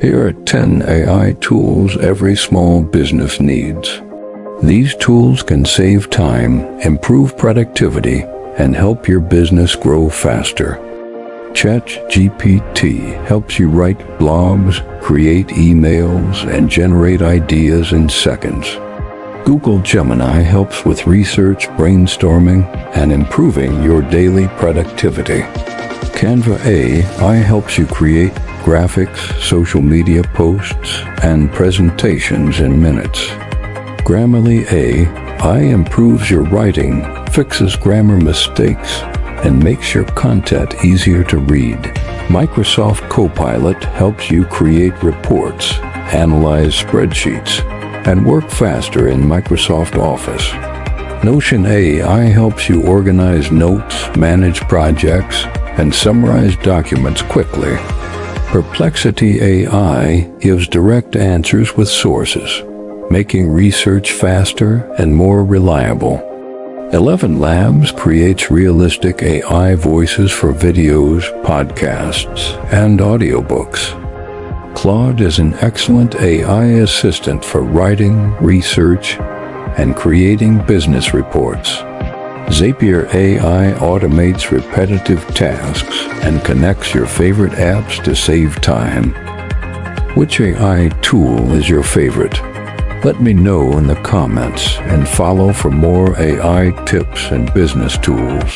Here are 10 AI tools every small business needs. These tools can save time, improve productivity, and help your business grow faster. ChatGPT helps you write blogs, create emails, and generate ideas in seconds. Google Gemini helps with research, brainstorming, and improving your daily productivity. Canva AI helps you create graphics, social media posts, and presentations in minutes. Grammarly AI improves your writing, fixes grammar mistakes, and makes your content easier to read. Microsoft Copilot helps you create reports, analyze spreadsheets, and work faster in Microsoft Office. Notion AI helps you organize notes, manage projects, and summarize documents quickly. Perplexity AI gives direct answers with sources, making research faster and more reliable. 11 Labs creates realistic AI voices for videos, podcasts, and audiobooks. Claude is an excellent AI assistant for writing, research, and creating business reports. Zapier AI automates repetitive tasks and connects your favorite apps to save time. Which AI tool is your favorite? Let me know in the comments and follow for more AI tips and business tools.